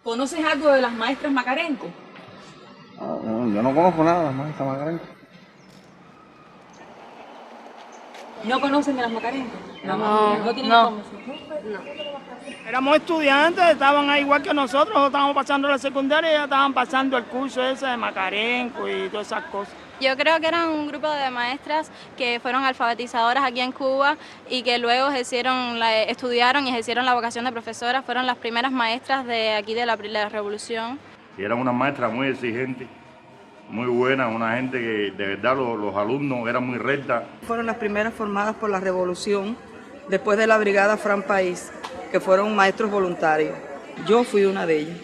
¿Conoces algo de las maestras Macarenco? No, yo no conozco nada de las maestras Macarenco. ¿No conocen de las Macarenco? No tienen no. información. Éramos estudiantes, estaban ahí igual que nosotros estábamos pasando la secundaria y ya estaban pasando el curso ese de Macarenco y todas esas cosas. Yo creo que eran un grupo de maestras que fueron alfabetizadoras aquí en Cuba y que luego estudiaron y ejercieron la vocación de profesoras. Fueron las primeras maestras de aquí de la Revolución. Y eran unas maestras muy exigentes, muy buenas, una gente que de verdad los alumnos eran muy rectas. Fueron las primeras formadas por la Revolución, después de la Brigada Fran País, que fueron maestros voluntarios. Yo fui una de ellas.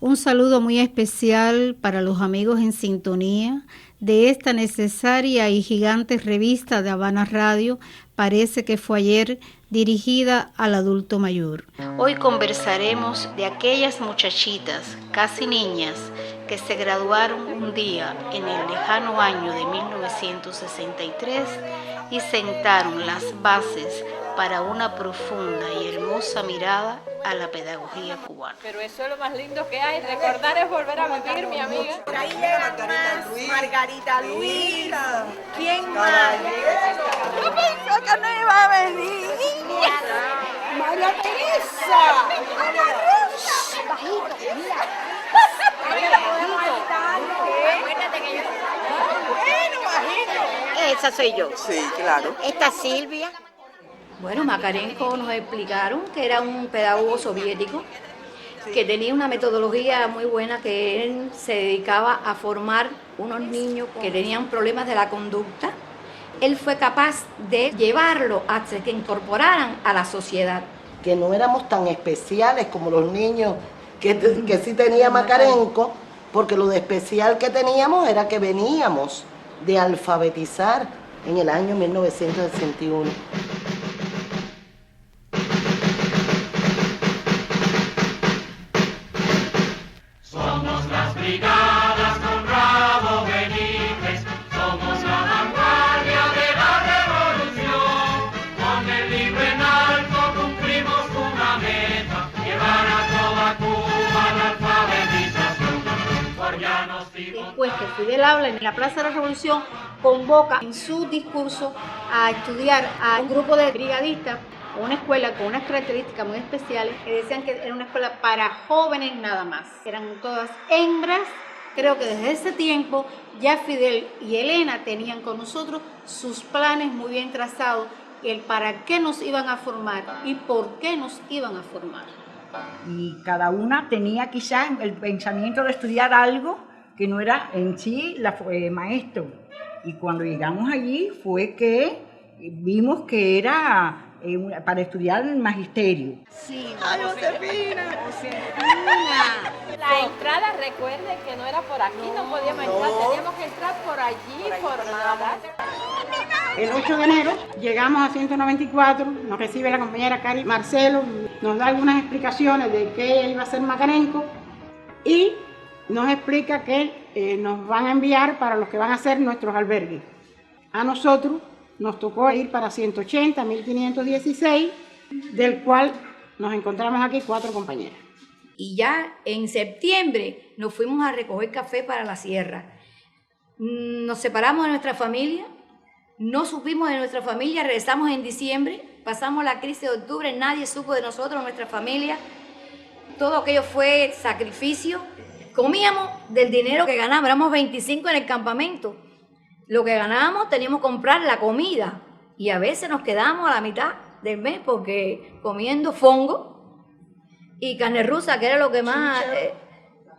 Un saludo muy especial para los amigos en sintonía de esta necesaria y gigante revista de Habana Radio, Parece que fue ayer, dirigida al adulto mayor. Hoy conversaremos de aquellas muchachitas, casi niñas, que se graduaron un día en el lejano año de 1963 y sentaron las bases para una profunda y hermosa mirada a la pedagogía cubana. Pero eso es lo más lindo que hay, recordar es volver a vivir, mi amiga. Por ahí llegan más, Margarita Luis, ¿quién más? Yo pensé que no iba a venir. María Teresa. Bajito, mira. Bueno, bajito. Esa soy yo. Sí, claro. Esta Silvia. Bueno, Macarenco nos explicaron que era un pedagogo soviético, que tenía una metodología muy buena, que él se dedicaba a formar unos niños que tenían problemas de la conducta. Él fue capaz de llevarlo hasta que incorporaran a la sociedad. Que no éramos tan especiales como los niños que sí tenía Macarenco, porque lo de especial que teníamos era que veníamos de alfabetizar en el año 1961. Brigadas con rabo Benítez, somos la vanguardia de la revolución. Con el libro en alto cumplimos una meta, llevar a toda Cuba la alfabetización. Después que Fidel habla en la Plaza de la Revolución, convoca en su discurso a estudiar a un grupo de brigadistas, una escuela con unas características muy especiales, que decían que era una escuela para jóvenes nada más. Eran todas hembras. Creo que desde ese tiempo ya Fidel y Elena tenían con nosotros sus planes muy bien trazados, el para qué nos iban a formar y por qué nos iban a formar. Y cada una tenía quizás el pensamiento de estudiar algo que no era en sí maestro. Y cuando llegamos allí fue que vimos que era para estudiar el magisterio. Sí, ¡ay, Josefina! La entrada, recuerden que no era por aquí, no podíamos entrar, teníamos que entrar por allí formadas. El 8 de enero llegamos a 194, nos recibe la compañera Cari Marcelo, nos da algunas explicaciones de qué iba a ser Macarenco y nos explica que nos van a enviar para los que van a ser nuestros albergues. A nosotros nos tocó ir para 180, 1516, del cual nos encontramos aquí 4 compañeras. Y ya en septiembre nos fuimos a recoger café para la sierra. Nos separamos de nuestra familia, no supimos de nuestra familia, regresamos en diciembre, pasamos la crisis de octubre, nadie supo de nosotros, nuestra familia. Todo aquello fue sacrificio. Comíamos del dinero que ganábamos, éramos 25 en el campamento. Lo que ganábamos teníamos que comprar la comida y a veces nos quedábamos a la mitad del mes porque comiendo fongo y carne rusa, que era lo que más...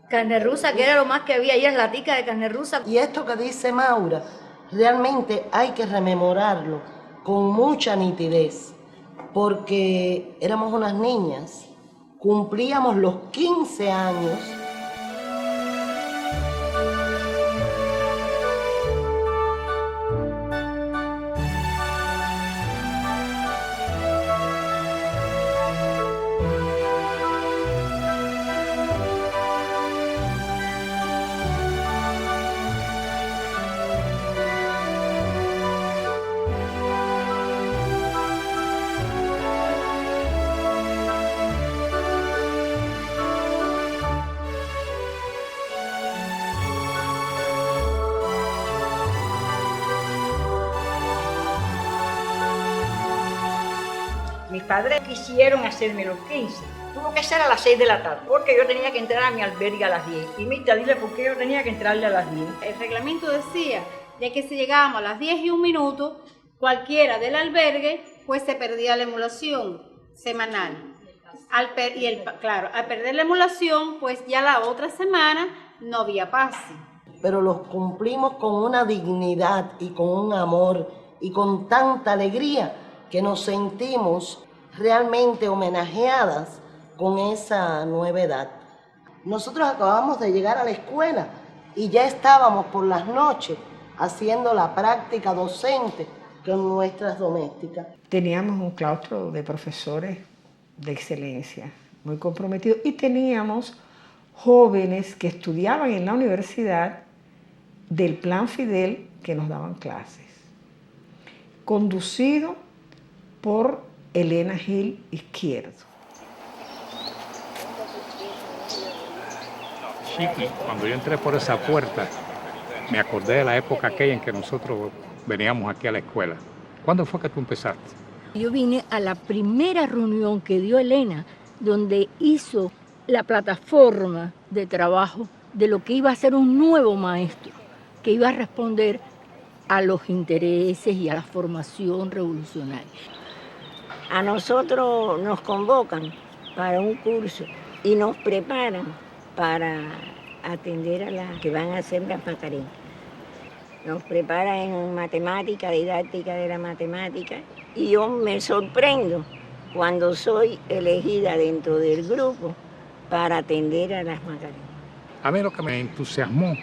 carne rusa, que era lo más que había ahí, es latica de carne rusa. Y esto que dice Maura, realmente hay que rememorarlo con mucha nitidez, porque éramos unas niñas, cumplíamos los 15 años. Mis padres quisieron hacerme los 15. Tuvo que ser a las 6 de la tarde, porque yo tenía que entrar a mi albergue a las 10. Y Mirta, dile por qué yo tenía que entrarle a las 10. El reglamento decía de que si llegábamos a las 10:01, cualquiera del albergue, pues se perdía la emulación semanal. Al perder la emulación, pues ya la otra semana no había pase. Pero los cumplimos con una dignidad y con un amor y con tanta alegría que nos sentimos realmente homenajeadas con esa nueva edad. Nosotros acabamos de llegar a la escuela y ya estábamos por las noches haciendo la práctica docente con nuestras domésticas. Teníamos un claustro de profesores de excelencia, muy comprometidos, y teníamos jóvenes que estudiaban en la universidad del Plan Fidel que nos daban clases, conducido por Elena Gil Izquierdo. Chiqui, cuando yo entré por esa puerta, me acordé de la época aquella en que nosotros veníamos aquí a la escuela. ¿Cuándo fue que tú empezaste? Yo vine a la primera reunión que dio Elena, donde hizo la plataforma de trabajo de lo que iba a ser un nuevo maestro, que iba a responder a los intereses y a la formación revolucionaria. A nosotros nos convocan para un curso y nos preparan para atender a las que van a hacer las Macarencas. Nos preparan en matemática, didáctica de la matemática, y yo me sorprendo cuando soy elegida dentro del grupo para atender a las Macarencas. A mí lo que me entusiasmó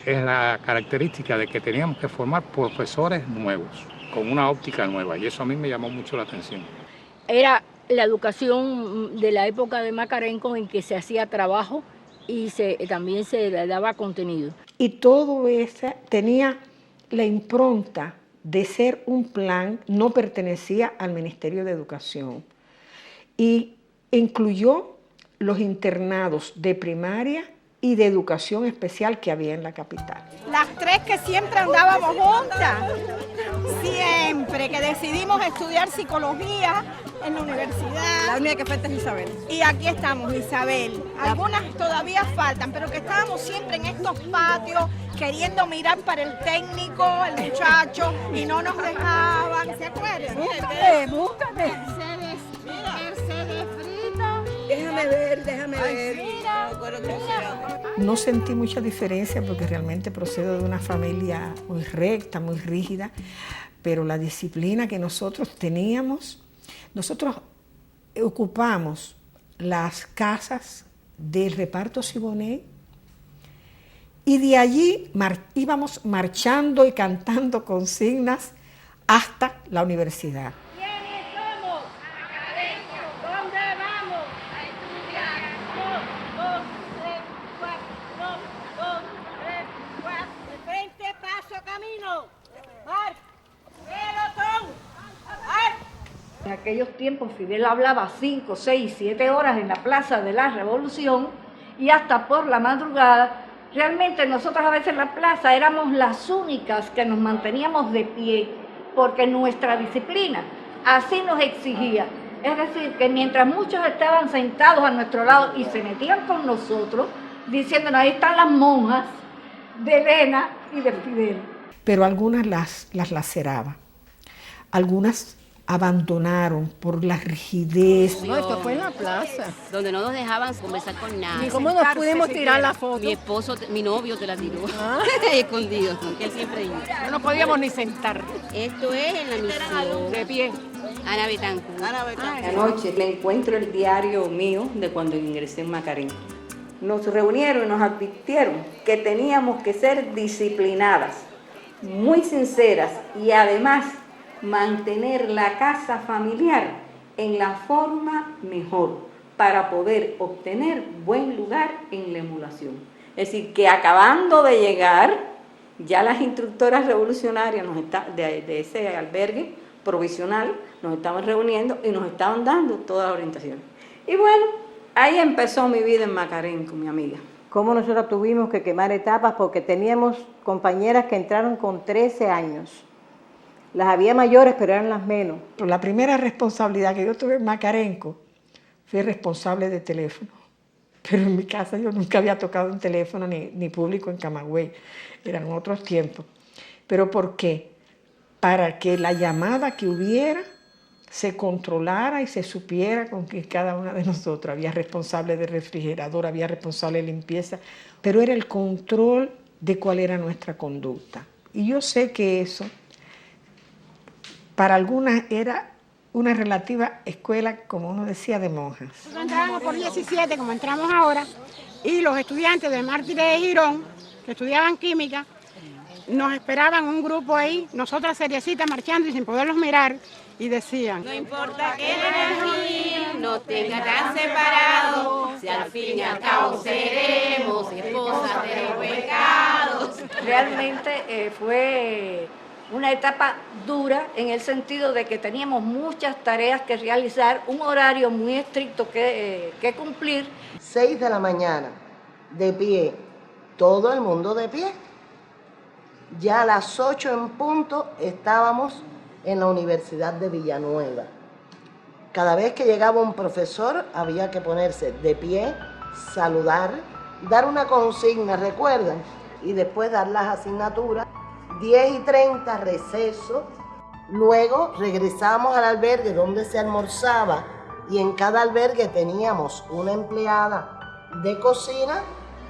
es la característica de que teníamos que formar profesores nuevos, con una óptica nueva, y eso a mí me llamó mucho la atención. Era la educación de la época de Macarenco en que se hacía trabajo y también se le daba contenido. Y todo eso tenía la impronta de ser un plan, no pertenecía al Ministerio de Educación, y incluyó los internados de primaria y de educación especial que había en la capital. Las tres que siempre andábamos juntas, siempre que decidimos estudiar psicología en la universidad. La única que falta es Isabel. Y aquí estamos, Isabel. Algunas todavía faltan, pero que estábamos siempre en estos patios queriendo mirar para el técnico, el muchacho, y no nos dejaban. ¿Se acuerdan? Búscate. Mercedes Frito. Déjame ver. No sentí mucha diferencia porque realmente procedo de una familia muy recta, muy rígida, pero la disciplina que nosotros teníamos, nosotros ocupamos las casas del reparto Siboney y de allí íbamos marchando y cantando consignas hasta la universidad. En aquellos tiempos Fidel hablaba 5, 6, 7 horas en la Plaza de la Revolución y hasta por la madrugada. Realmente nosotros a veces en la plaza éramos las únicas que nos manteníamos de pie porque nuestra disciplina así nos exigía. Es decir, que mientras muchos estaban sentados a nuestro lado y se metían con nosotros, diciéndonos, ahí están las monjas de Elena y de Fidel. pero algunas las laceraba. Algunas abandonaron por la rigidez. No, esto fue en la plaza. Donde no nos dejaban conversar con nadie. ¿Y cómo nos pudimos tirar la foto? Mi esposo, mi novio te la tiró. Escondido, que él siempre iba. No nos podíamos ni sentar. Esto es en la misión. De pie. Ana Betancourt. Anoche le encuentro el diario mío de cuando ingresé en Macarena. Nos reunieron y nos advirtieron que teníamos que ser disciplinadas, muy sinceras y además mantener la casa familiar en la forma mejor para poder obtener buen lugar en la emulación. Es decir, que acabando de llegar, ya las instructoras revolucionarias de ese albergue provisional nos estaban reuniendo y nos estaban dando toda la orientación. Y bueno, ahí empezó mi vida en Macarena con mi amiga. Cómo nosotros tuvimos que quemar etapas porque teníamos compañeras que entraron con 13 años. Las había mayores, pero eran las menos. La primera responsabilidad que yo tuve en Macarenco fui responsable de teléfono. Pero en mi casa yo nunca había tocado un teléfono ni público en Camagüey. Eran otros tiempos. ¿Pero por qué? Para que la llamada que hubiera se controlara y se supiera con que cada una de nosotros. Había responsable de refrigerador, había responsable de limpieza, pero era el control de cuál era nuestra conducta. Y yo sé que eso para algunas era una relativa escuela, como uno decía, de monjas. Nosotros entrábamos por 17, como entramos ahora, y los estudiantes de Mártires de Girón, que estudiaban química, nos esperaban un grupo ahí, nosotras seriecitas marchando y sin poderlos mirar, y decían: no importa que el nos tenga tan separados, si al fin y al cabo seremos esposas de los pecados. Realmente fue una etapa dura en el sentido de que teníamos muchas tareas que realizar, un horario muy estricto que cumplir. 6 de la mañana, de pie, todo el mundo de pie. Ya a las 8 en punto estábamos en la Universidad de Villanueva. Cada vez que llegaba un profesor había que ponerse de pie, saludar, dar una consigna, ¿recuerdan? Y después dar las asignaturas. 10:30 receso, luego regresamos al albergue donde se almorzaba y en cada albergue teníamos una empleada de cocina,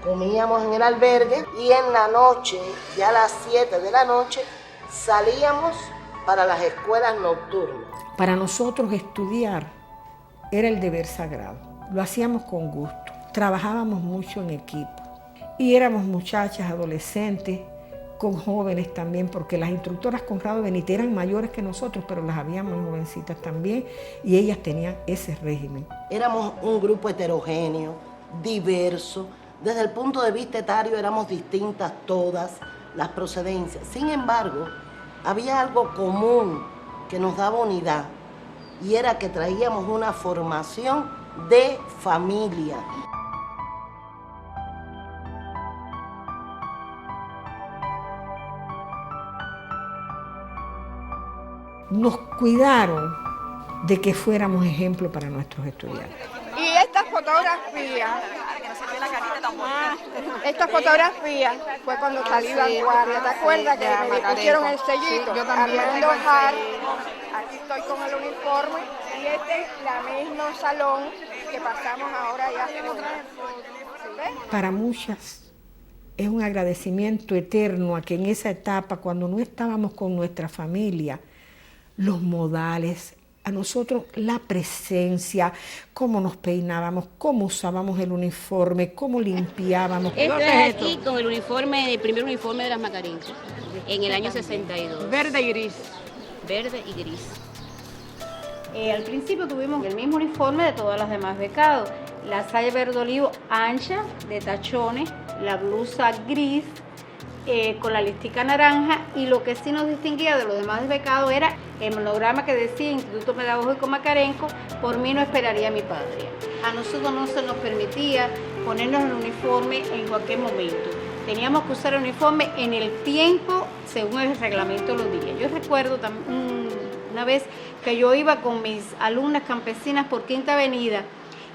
comíamos en el albergue y en la noche, ya a las 7 de la noche, salíamos para las escuelas nocturnas. Para nosotros estudiar era el deber sagrado, lo hacíamos con gusto, trabajábamos mucho en equipo y éramos muchachas, adolescentes, con jóvenes también, porque las instructoras Conrado Benítez eran mayores que nosotros, pero las había muy jovencitas también, y ellas tenían ese régimen. Éramos un grupo heterogéneo, diverso, desde el punto de vista etario éramos distintas todas las procedencias. Sin embargo, había algo común que nos daba unidad, y era que traíamos una formación de familia. Nos cuidaron de que fuéramos ejemplo para nuestros estudiantes. Y esta fotografía fue cuando salí Vanguardia. ¿Te acuerdas que me pusieron el sellito? Sí, yo también. Armando Jara. Aquí estoy con el uniforme y este es el mismo salón que pasamos ahora ya. Para muchas es un agradecimiento eterno a que en esa etapa, cuando no estábamos con nuestra familia, los modales, a nosotros la presencia, cómo nos peinábamos, cómo usábamos el uniforme, cómo limpiábamos. Esto es aquí con el uniforme, el primer uniforme de las Macarencas, en el año 62. Verde y gris. Verde y gris. Al principio tuvimos el mismo uniforme de todas las demás becados. La saya verde olivo ancha, de tachones, la blusa gris, con la listica naranja, y lo que sí nos distinguía de los demás becados era el monograma que decía Instituto Pedagógico Macarenco: por mí no esperaría mi padre. A nosotros no se nos permitía ponernos el uniforme en cualquier momento. Teníamos que usar el uniforme en el tiempo según el reglamento lo diría. Yo recuerdo una vez que yo iba con mis alumnas campesinas por Quinta Avenida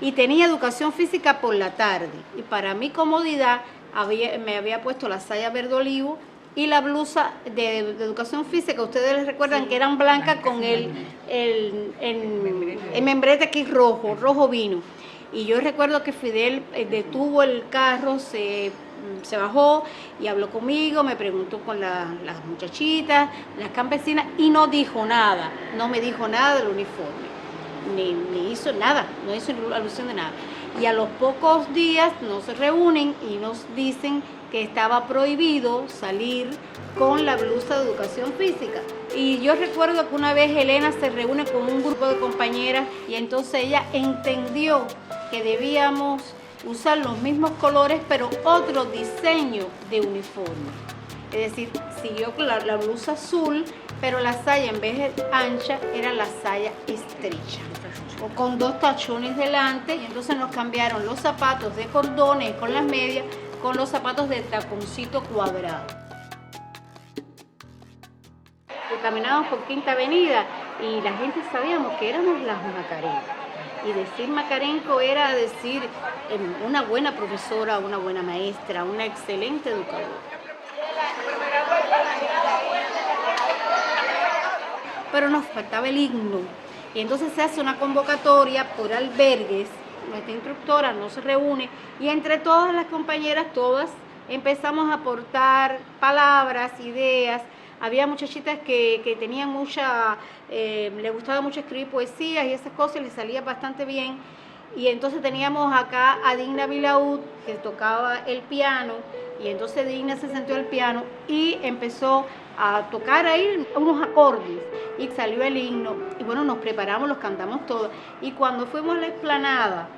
y tenía educación física por la tarde, y para mi comodidad me había puesto la saya verde olivo y la blusa de educación física, ustedes recuerdan que eran blancas con el membrete aquí rojo vino. Y yo recuerdo que Fidel detuvo el carro, se bajó y habló conmigo, me preguntó con las muchachitas, las campesinas, y no dijo nada, no me dijo nada del uniforme, ni hizo nada, no hizo alusión de nada. Y a los pocos días nos reúnen y nos dicen que estaba prohibido salir con la blusa de educación física. Y yo recuerdo que una vez Elena se reúne con un grupo de compañeras y entonces ella entendió que debíamos usar los mismos colores pero otro diseño de uniforme. Es decir, siguió con la blusa azul, pero la saya en vez de ancha era la saya estrecha, o con 2 tachones delante, y entonces nos cambiaron los zapatos de cordones con las medias con los zapatos de taconcito cuadrado. Caminábamos por Quinta Avenida y la gente sabíamos que éramos las Macarencas. Y decir Macarenco era decir una buena profesora, una buena maestra, una excelente educadora. Pero nos faltaba el himno. Y entonces se hace una convocatoria por albergues. Nuestra instructora nos reúne y entre todas las compañeras, todas, empezamos a aportar palabras, ideas. Había muchachitas que tenían le gustaba mucho escribir poesías y esas cosas, les salía bastante bien. Y entonces teníamos acá a Digna Vilaud, que tocaba el piano, y entonces Digna se sentó al piano y empezó a tocar ahí unos acordes, y salió el himno, y bueno, nos preparamos, los cantamos todos. Y cuando fuimos a la explanada,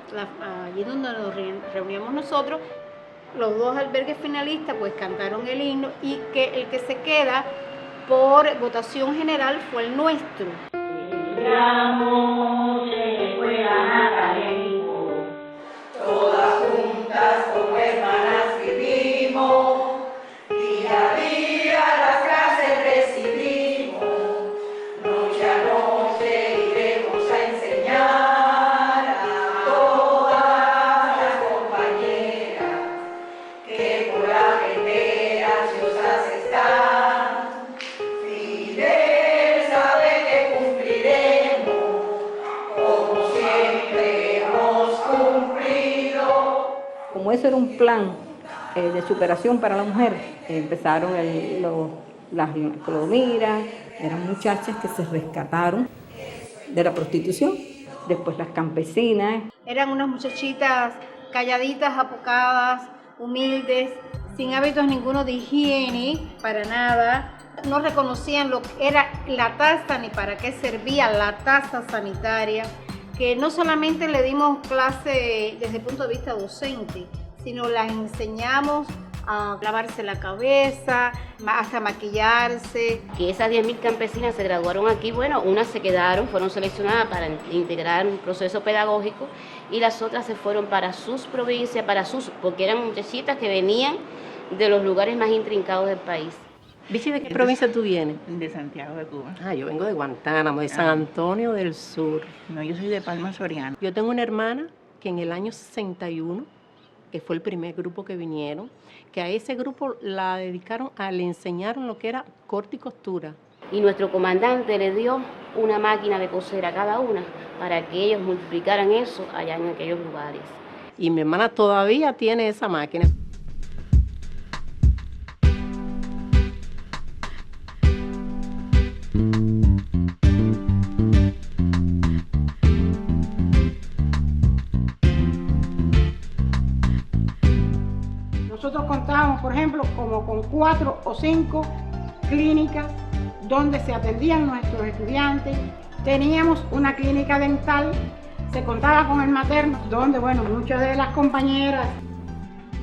allí donde nos reuníamos nosotros, los 2 albergues finalistas pues cantaron el himno, y que el que se queda por votación general fue el nuestro. Todas juntas como hermanas vivimos, día a día las clases recibimos, noche a noche iremos a enseñar a todas las compañeras que por aprender ansiosas están. Fidel sabe que cumpliremos como siempre hemos cumplido. Como eso era un plan de superación para la mujer, empezaron las clomiras, eran muchachas que se rescataron de la prostitución, después las campesinas. Eran unas muchachitas calladitas, apocadas, humildes, sin hábitos ninguno de higiene, para nada. No reconocían lo que era la taza ni para qué servía la taza sanitaria, que no solamente le dimos clase desde el punto de vista docente, sino las enseñamos a lavarse la cabeza, hasta maquillarse. Que esas 10.000 campesinas se graduaron aquí, bueno, unas se quedaron, fueron seleccionadas para integrar un proceso pedagógico y las otras se fueron para sus provincias, porque eran muchachitas que venían de los lugares más intrincados del país. Vichy, ¿de qué provincia tú vienes? De Santiago de Cuba. Yo vengo de Guantánamo, de San Antonio del Sur. No, yo soy de Palma Soriano. Yo tengo una hermana que en el año 61, que fue el primer grupo que vinieron, que a ese grupo le enseñaron lo que era corte y costura. Y nuestro comandante le dio una máquina de coser a cada una para que ellos multiplicaran eso allá en aquellos lugares. Y mi hermana todavía tiene esa máquina. Nosotros contábamos, por ejemplo, como con 4 o 5 clínicas donde se atendían nuestros estudiantes. Teníamos una clínica dental, se contaba con el materno, donde, bueno, muchas de las compañeras,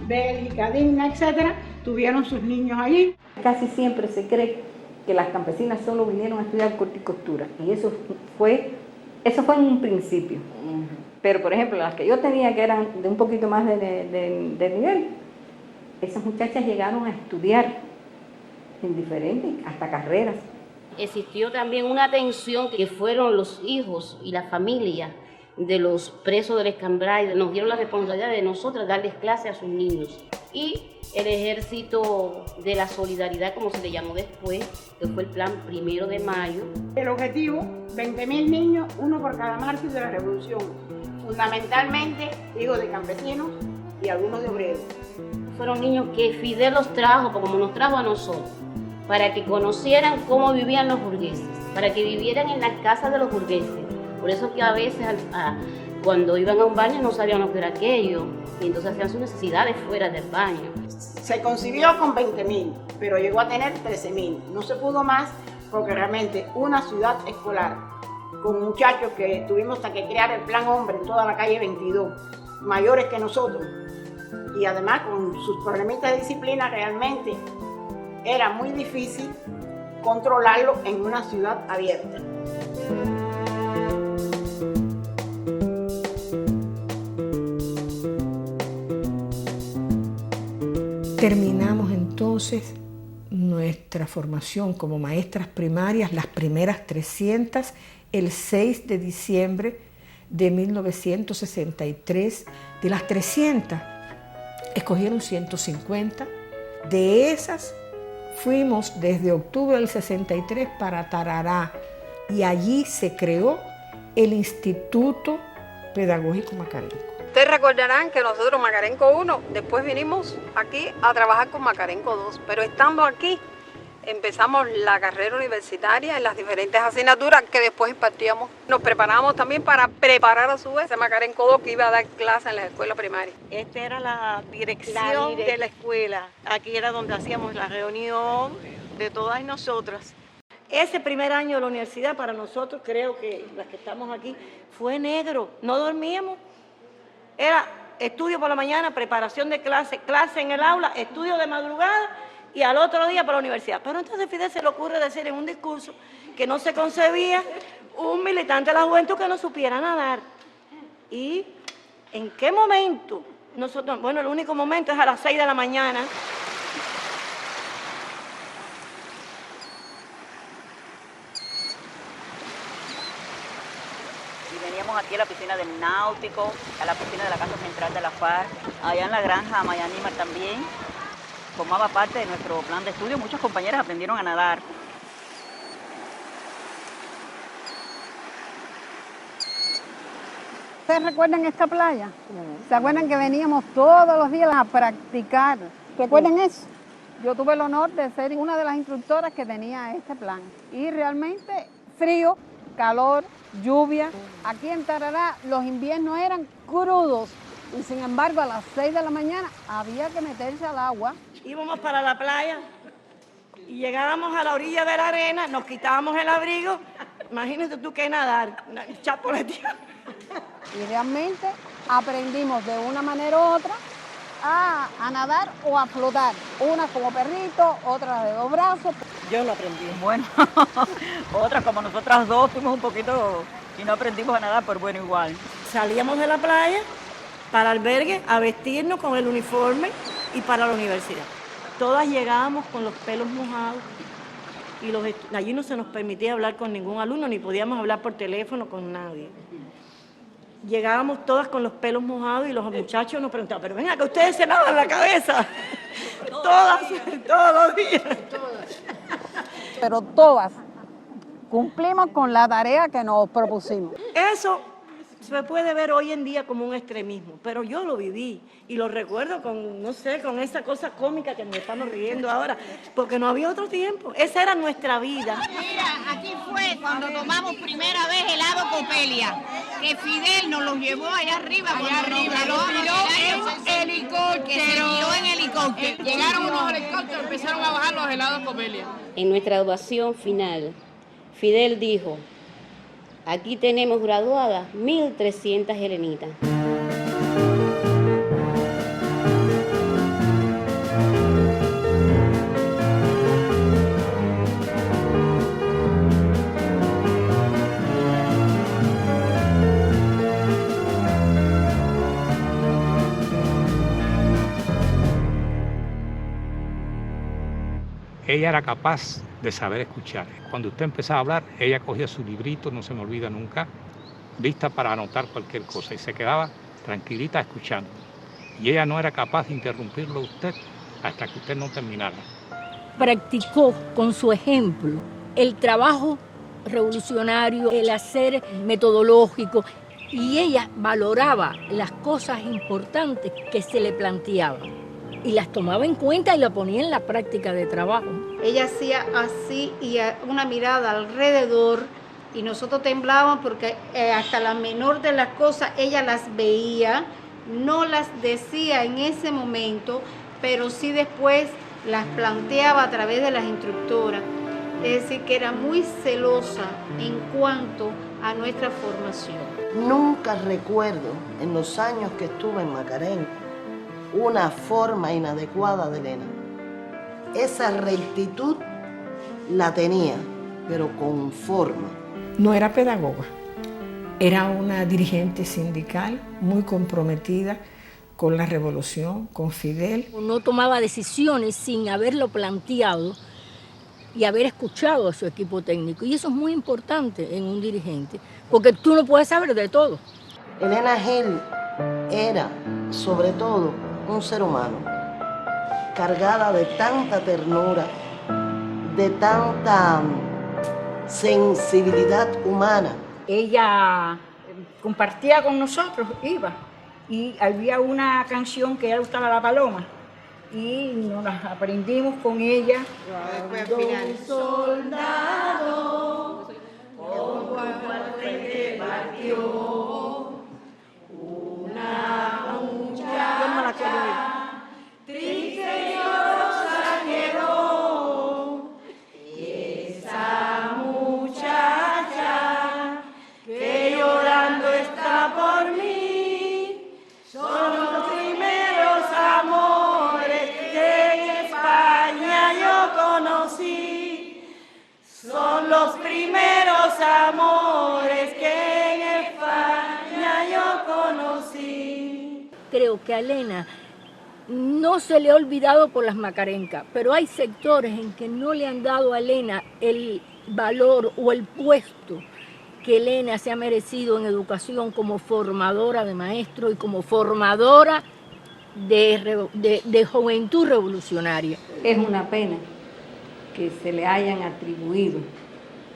Bélgica, Digna, etcétera, tuvieron sus niños allí. Casi siempre se cree que las campesinas solo vinieron a estudiar corte y costura, y eso fue en un principio. Pero, por ejemplo, las que yo tenía, que eran de un poquito más de nivel, esas muchachas llegaron a estudiar en diferentes, hasta carreras. Existió también una atención que fueron los hijos y la familia de los presos del Escambray. Nos dieron la responsabilidad de nosotros darles clase a sus niños. y el Ejército de la Solidaridad, como se le llamó después, que fue el plan 1 de mayo. El objetivo, 20.000 niños, uno por cada mártir de la revolución, fundamentalmente, digo, de campesinos y algunos de obreros. Fueron niños que Fidel los trajo, como nos trajo a nosotros, para que conocieran cómo vivían los burgueses, para que vivieran en las casas de los burgueses. Por eso que a veces cuando iban a un baño no sabían lo que era aquello, y entonces hacían sus necesidades fuera del baño. Se concibió con 20.000, pero llegó a tener 13.000. No se pudo más porque realmente una ciudad escolar con muchachos que tuvimos hasta que crear el plan hombre en toda la calle 22, mayores que nosotros, y además con sus problemitas de disciplina, realmente era muy difícil controlarlo en una ciudad abierta. Terminamos entonces nuestra formación como maestras primarias, las primeras 300, el 6 de diciembre de 1963. De las 300, escogieron 150. De esas, fuimos desde octubre del 63 para Tarará y allí se creó el Instituto Pedagógico Macarenco. Ustedes recordarán que nosotros, Macarenco 1, después vinimos aquí a trabajar con Macarenco 2, pero estando aquí empezamos la carrera universitaria en las diferentes asignaturas que después impartíamos. Nos preparamos también para preparar a su vez a Macarenco 2 que iba a dar clases en la escuela primaria. Esta era la dirección de la escuela. Aquí era donde hacíamos la reunión de todas nosotras. Ese primer año de la universidad para nosotros, creo que las que estamos aquí, fue negro. No dormíamos. Era estudio por la mañana, preparación de clase, clase en el aula, estudio de madrugada y al otro día para la universidad. Pero entonces Fidel se le ocurre decir en un discurso que no se concebía un militante de la juventud que no supiera nadar. ¿Y en qué momento? Nosotros, bueno, el único momento es a las 6 de la mañana. Veníamos aquí a la piscina del Náutico, a la piscina de la Casa Central de la FARC, allá en la granja Mayanímar también. Formaba parte de nuestro plan de estudio, muchas compañeras aprendieron a nadar. ¿Ustedes recuerdan esta playa? ¿Se acuerdan que veníamos todos los días a practicar? ¿Recuerdan eso? Yo tuve el honor de ser una de las instructoras que tenía este plan. Y realmente frío, calor, lluvia. Aquí en Tarará los inviernos eran crudos y sin embargo a las 6 de la mañana había que meterse al agua. Íbamos para la playa y llegábamos a la orilla de la arena, nos quitábamos el abrigo. Imagínate tú que nadar, chapoletear. Y realmente aprendimos de una manera u otra a nadar o a flotar. Una como perrito, otra de 2 brazos. Yo lo aprendí. Bueno, otras como nosotras dos fuimos un poquito y no aprendimos a nadar, pero bueno, igual. Salíamos de la playa para el albergue a vestirnos con el uniforme y para la universidad. Todas llegábamos con los pelos mojados y allí no se nos permitía hablar con ningún alumno, ni podíamos hablar por teléfono con nadie. Llegábamos todas con los pelos mojados y los muchachos nos preguntaban, pero venga, que ustedes se lavan la cabeza. Todas, todos los días. Pero todas cumplimos con la tarea que nos propusimos. Eso se puede ver hoy en día como un extremismo, pero yo lo viví y lo recuerdo con, no sé, con esa cosa cómica que nos estamos riendo ahora, porque no había otro tiempo. Esa era nuestra vida. Mira, aquí fue cuando tomamos primera vez helado Copelia, que Fidel nos los llevó allá arriba. Allá arriba, lo tiró en helicóptero. Que se tiró en helicóptero. Llegaron unos helicópteros, empezaron a bajar los helados Copelia. En nuestra graduación final, Fidel dijo: aquí tenemos graduadas 1.300 helenitas. Ella era capaz de saber escuchar. Cuando usted empezaba a hablar, ella cogía su librito, no se me olvida nunca, lista para anotar cualquier cosa y se quedaba tranquilita escuchando. y ella no era capaz de interrumpirlo a usted hasta que usted no terminara. Practicó con su ejemplo el trabajo revolucionario, el hacer metodológico, y ella valoraba las cosas importantes que se le planteaban y las tomaba en cuenta y la ponía en la práctica de trabajo. Ella hacía así y una mirada alrededor y nosotros temblábamos porque hasta la menor de las cosas ella las veía, no las decía en ese momento, pero sí después las planteaba a través de las instructoras. Es decir, que era muy celosa en cuanto a nuestra formación. Nunca recuerdo, en los años que estuve en Macarenco, una forma inadecuada de Elena. Esa rectitud la tenía, pero con forma. No era pedagoga, era una dirigente sindical muy comprometida con la revolución, con Fidel. No tomaba decisiones sin haberlo planteado y haber escuchado a su equipo técnico. Y eso es muy importante en un dirigente, porque tú no puedes saber de todo. Elena Gil era, sobre todo, un ser humano, cargada de tanta ternura, de tanta sensibilidad humana. Ella compartía con nosotros, iba, y había una canción que a ella le gustaba, La Paloma, y nos las aprendimos con ella. Después al final. Un soldado como al frente partió, una muchacha triste y llorosa quedó, esa muchacha que llorando está por mí, son los primeros amores que en España yo conocí, son los primeros amores que en España yo conocí. Creo que a Elena no se le ha olvidado por las Macarencas, pero hay sectores en que no le han dado a Elena el valor o el puesto que Elena se ha merecido en educación como formadora de maestros y como formadora de juventud revolucionaria. Es una pena que se le hayan atribuido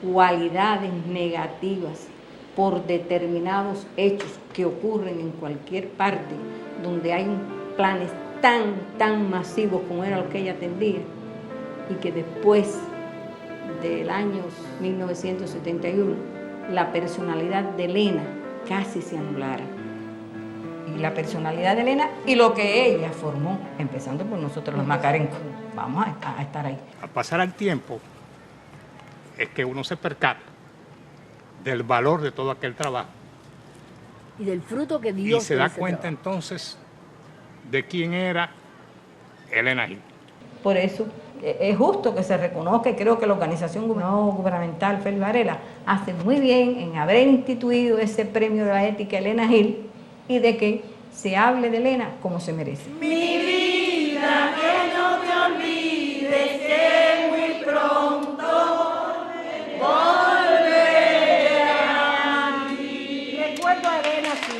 cualidades negativas por determinados hechos que ocurren en cualquier parte donde hay planes tan masivos como era lo que ella atendía, y que después del año 1971 la personalidad de Elena casi se anulara. Y la personalidad de Elena y lo que ella formó, empezando por nosotros los macarencos, vamos a estar ahí. Al pasar el tiempo es que uno se percata del valor de todo aquel trabajo. Y del fruto que dio. Y se da cuenta entonces de quién era Elena Gil. Por eso es justo que se reconozca, y creo que la organización no gubernamental Félix Varela hace muy bien en haber instituido ese premio de la ética Elena Gil y de que se hable de Elena como se merece. Mi vida, que no te olvides que muy pronto volveré a ti. Recuerdo a Elena aquí.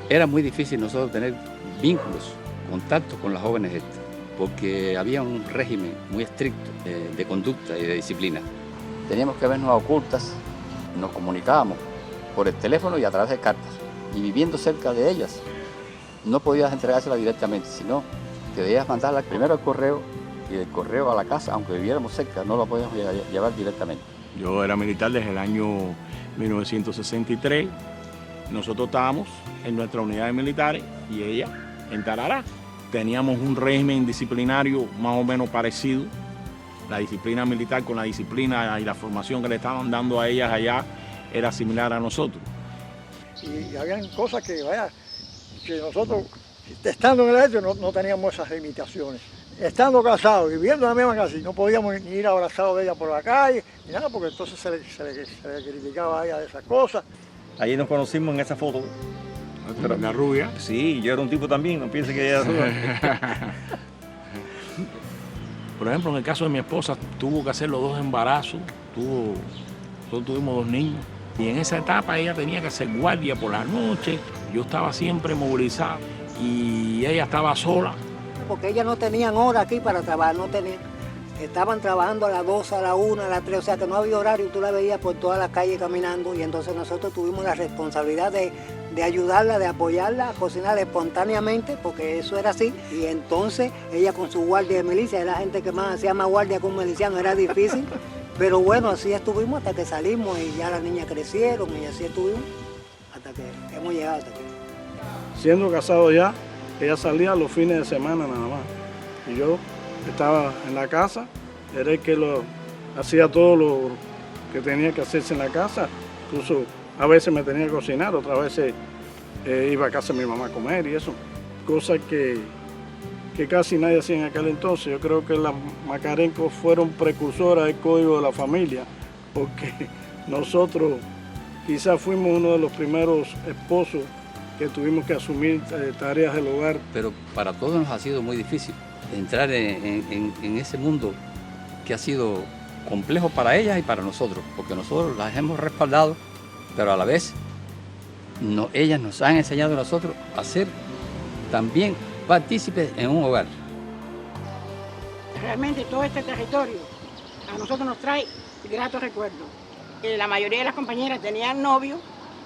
Era muy difícil nosotros tener vínculos, contactos con las jóvenes estas, porque había un régimen muy estricto de conducta y de disciplina. Teníamos que vernos a ocultas, nos comunicábamos por el teléfono y a través de cartas. Y viviendo cerca de ellas, no podías entregárselas directamente, sino que debías mandarla primero al correo y del correo a la casa, aunque viviéramos cerca, no la podíamos llevar directamente. Yo era militar desde el año 1963. Nosotros estábamos en nuestra unidad de militares y ella en Tarará. Teníamos un régimen disciplinario más o menos parecido. La disciplina militar con la disciplina y la formación que le estaban dando a ellas allá era similar a nosotros. Y habían cosas que nosotros, estando en el ejército, no teníamos esas limitaciones. estando casados, viviendo en la misma casa, no podíamos ni ir abrazados de ella por la calle, ni nada, porque entonces se le criticaba a ella de esas cosas. Allí nos conocimos en esa foto. ¿La rubia? Sí, yo era un tipo también, no piense que ella era rubia. Por ejemplo, en el caso de mi esposa, tuvo que hacer los 2 embarazos, nosotros tuvimos 2 niños, y en esa etapa ella tenía que hacer guardia por la noche, yo estaba siempre movilizado, y ella estaba sola. Porque ellas no tenían hora aquí para trabajar, no tenían. Estaban trabajando a las 12, a las 1, a las 3, o sea que no había horario, tú la veías por toda la calle caminando, y entonces nosotros tuvimos la responsabilidad de ayudarla, de apoyarla a cocinar espontáneamente, porque eso era así, y entonces ella con su guardia de milicia, era gente que más hacía más guardia que un miliciano, era difícil, pero bueno, así estuvimos hasta que salimos y ya las niñas crecieron y así estuvimos hasta que hemos llegado hasta aquí. Siendo casado ya, ella salía los fines de semana nada más, y yo estaba en la casa, era el que hacía todo lo que tenía que hacerse en la casa, incluso a veces me tenía que cocinar, otras veces iba a casa de mi mamá a comer y eso, cosas que casi nadie hacía en aquel entonces. Yo creo que las Makarenko fueron precursoras del código de la familia, porque nosotros quizás fuimos uno de los primeros esposos que tuvimos que asumir tareas del hogar. Pero para todos nos ha sido muy difícil entrar en ese mundo que ha sido complejo para ellas y para nosotros, porque nosotros las hemos respaldado, pero a la vez ellas nos han enseñado a nosotros a ser también partícipes en un hogar. Realmente todo este territorio a nosotros nos trae gratos recuerdos. La mayoría de las compañeras tenían novios,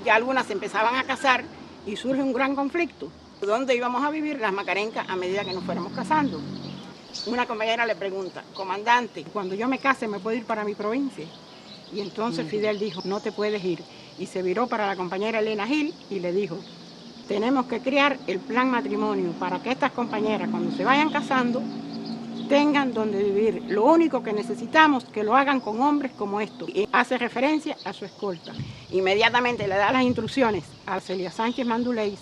ya algunas se empezaban a casar y surge un gran conflicto. ¿Dónde íbamos a vivir las macarencas a medida que nos fuéramos casando? Una compañera le pregunta, comandante, cuando yo me case me puedo ir para mi provincia. Y entonces Fidel dijo, no te puedes ir. Y se viró para la compañera Elena Gil y le dijo, tenemos que crear el plan matrimonio para que estas compañeras cuando se vayan casando tengan donde vivir. Lo único que necesitamos que lo hagan con hombres como estos. Y hace referencia a su escolta. Inmediatamente le da las instrucciones a Celia Sánchez Manduley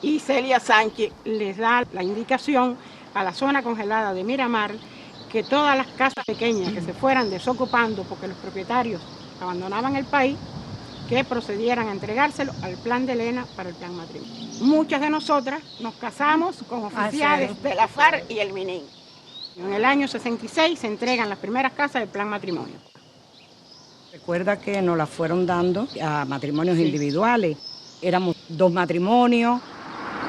y Celia Sánchez les da la indicación a la zona congelada de Miramar que todas las casas pequeñas que se fueran desocupando porque los propietarios abandonaban el país, que procedieran a entregárselo al plan de Elena para el plan matrimonio. Muchas de nosotras nos casamos con oficiales de la FARC y el MININ. En el año 66 se entregan las primeras casas del plan matrimonio. Recuerda que nos las fueron dando a matrimonios individuales. Éramos 2 matrimonios,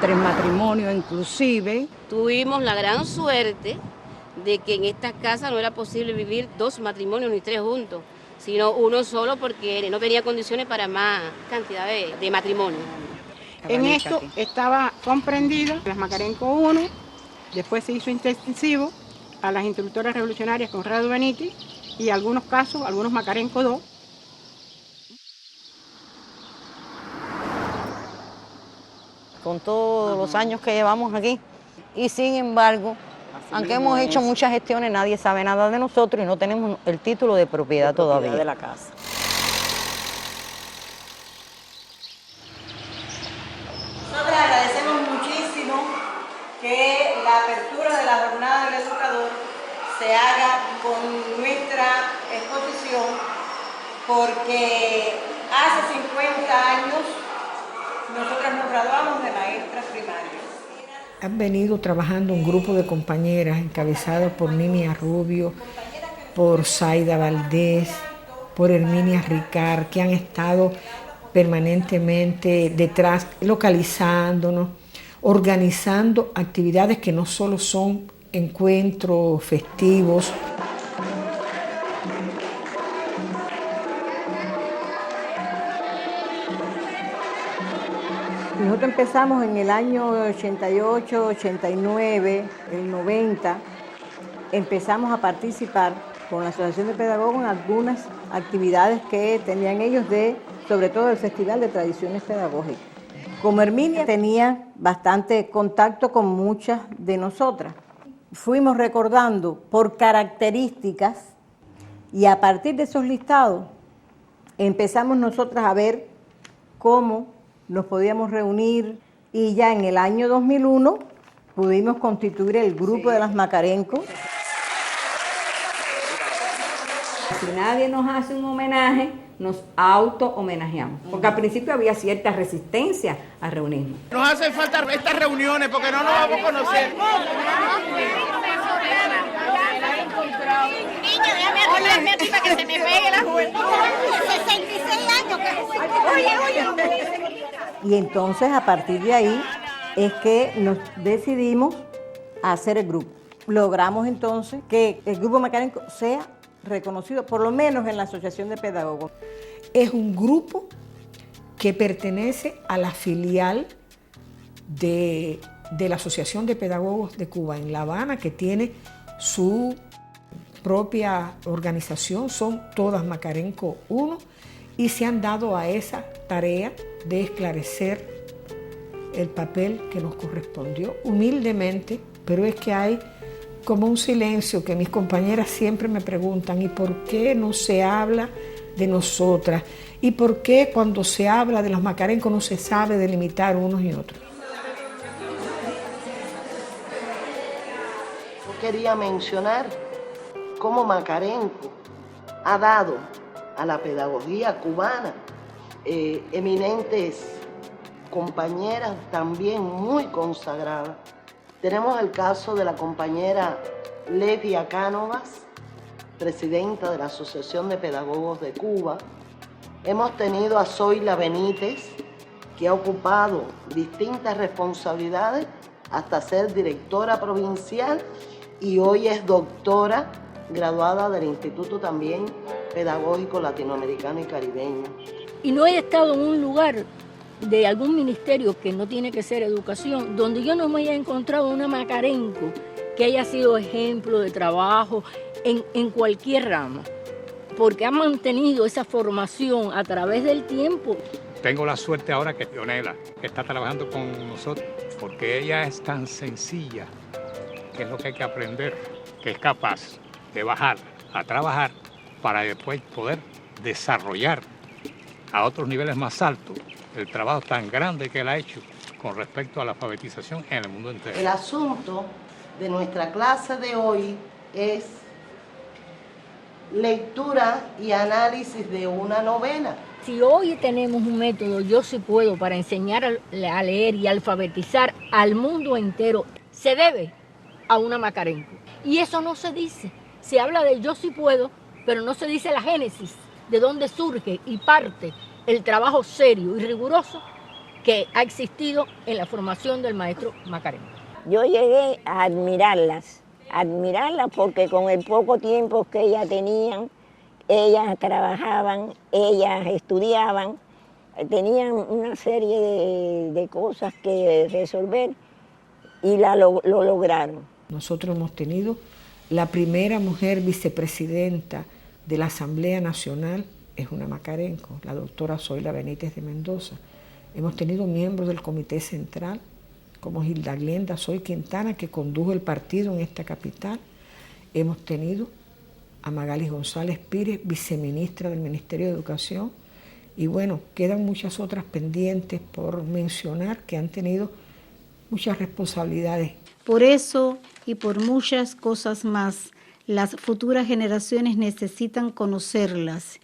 3 matrimonios inclusive. Tuvimos la gran suerte de que en esta casa no era posible vivir 2 matrimonios ni 3 juntos, sino uno solo porque no tenía condiciones para más cantidad de matrimonios. En esto estaba comprendida las Makarenko 1, después se hizo intensivo a las instructoras revolucionarias Conrado Benítez y en algunos casos, algunos Makarenko 2. Con todos los años que llevamos aquí, y sin embargo, aunque hemos hecho muchas gestiones, nadie sabe nada de nosotros y no tenemos el título de propiedad todavía de la casa. Nosotros agradecemos muchísimo que la apertura de la jornada del educador se haga con nuestra exposición, porque hace 50 años nosotras nos graduamos de maestras primarias. Han venido trabajando un grupo de compañeras encabezado por Ninia Rubio, por Zaida Valdés, por Herminia Ricard, que han estado permanentemente detrás, localizándonos, organizando actividades que no solo son encuentros festivos. Nosotros empezamos en el año 88, 89, el 90, empezamos a participar con la Asociación de Pedagogos en algunas actividades que tenían ellos sobre todo el Festival de Tradiciones Pedagógicas. Como Herminia tenía bastante contacto con muchas de nosotras, fuimos recordando por características y a partir de esos listados empezamos nosotras a ver cómo nos podíamos reunir y ya en el año 2001 pudimos constituir el grupo de las Macarencos. Si nadie nos hace un homenaje, nos auto-homenajeamos. Porque al principio había cierta resistencia a reunirnos. Nos hacen falta estas reuniones porque no nos vamos a conocer. Niño, déjame arreglarme a ti para que se me pegue la juventud. 66 años que... Oye. Y entonces, a partir de ahí, es que nos decidimos a hacer el grupo. Logramos entonces que el Grupo Macarenco sea reconocido, por lo menos en la Asociación de Pedagogos. Es un grupo que pertenece a la filial de la Asociación de Pedagogos de Cuba en La Habana, que tiene su propia organización, son todas Macarenco 1, y se han dado a esa tarea de esclarecer el papel que nos correspondió humildemente, pero es que hay como un silencio que mis compañeras siempre me preguntan, ¿y por qué no se habla de nosotras? ¿Y por qué cuando se habla de los Macarencos no se sabe delimitar unos y otros? Yo quería mencionar cómo Macarenco ha dado a la pedagogía cubana eminentes compañeras también muy consagradas. Tenemos el caso de la compañera Levia Cánovas, presidenta de la Asociación de Pedagogos de Cuba. Hemos tenido a Zoila Benítez, que ha ocupado distintas responsabilidades hasta ser directora provincial y hoy es doctora graduada del Instituto también Pedagógico Latinoamericano y Caribeño. Y no he estado en un lugar de algún ministerio que no tiene que ser educación, donde yo no me haya encontrado una Macarenco que haya sido ejemplo de trabajo en cualquier rama, porque ha mantenido esa formación a través del tiempo. Tengo la suerte ahora que Dionela está trabajando con nosotros, porque ella es tan sencilla, que es lo que hay que aprender, que es capaz de bajar a trabajar para después poder desarrollar a otros niveles más altos el trabajo tan grande que él ha hecho con respecto a la alfabetización en el mundo entero. El asunto de nuestra clase de hoy es lectura y análisis de una novela. Si hoy tenemos un método, Yo Sí Puedo, para enseñar a leer y alfabetizar al mundo entero, se debe a una Macarenco. Y eso no se dice. Se habla de Yo Sí Puedo, pero no se dice la génesis, de dónde surge y parte el trabajo serio y riguroso que ha existido en la formación del maestro Macarenco. Yo llegué a admirarlas porque con el poco tiempo que ellas tenían, ellas trabajaban, ellas estudiaban, tenían una serie de cosas que resolver y lo lograron. Nosotros hemos tenido la primera mujer vicepresidenta de la Asamblea Nacional, es una Macarenco, la doctora Zoila Benítez de Mendoza. Hemos tenido miembros del Comité Central, como Gilda Glenda Soy Quintana, que condujo el partido en esta capital. Hemos tenido a Magalis González Pires, viceministra del Ministerio de Educación. Y bueno, quedan muchas otras pendientes por mencionar que han tenido muchas responsabilidades. Por eso y por muchas cosas más, las futuras generaciones necesitan conocerlas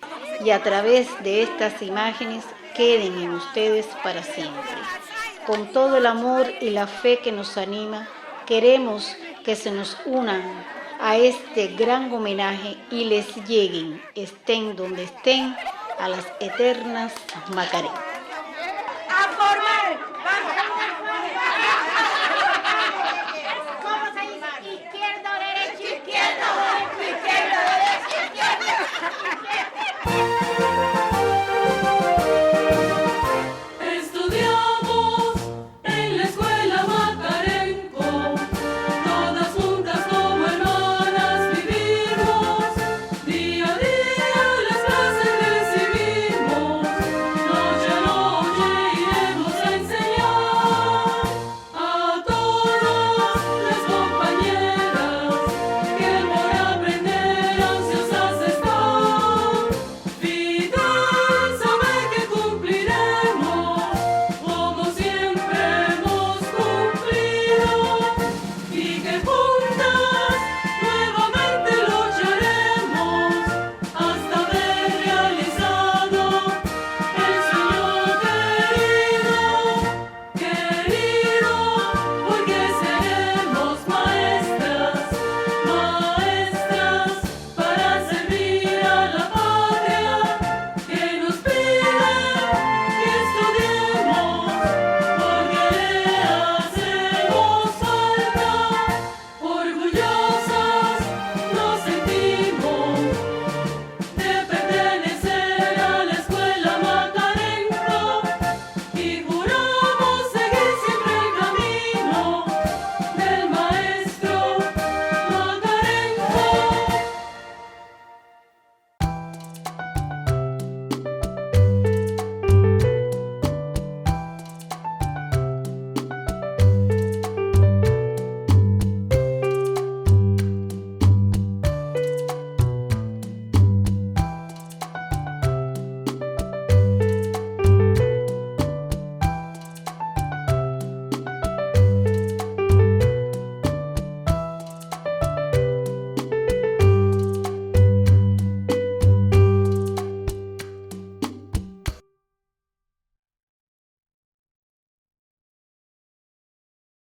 y a través de estas imágenes queden en ustedes para siempre. Con todo el amor y la fe que nos anima, queremos que se nos unan a este gran homenaje y les lleguen, estén donde estén, a las eternas Macarencos.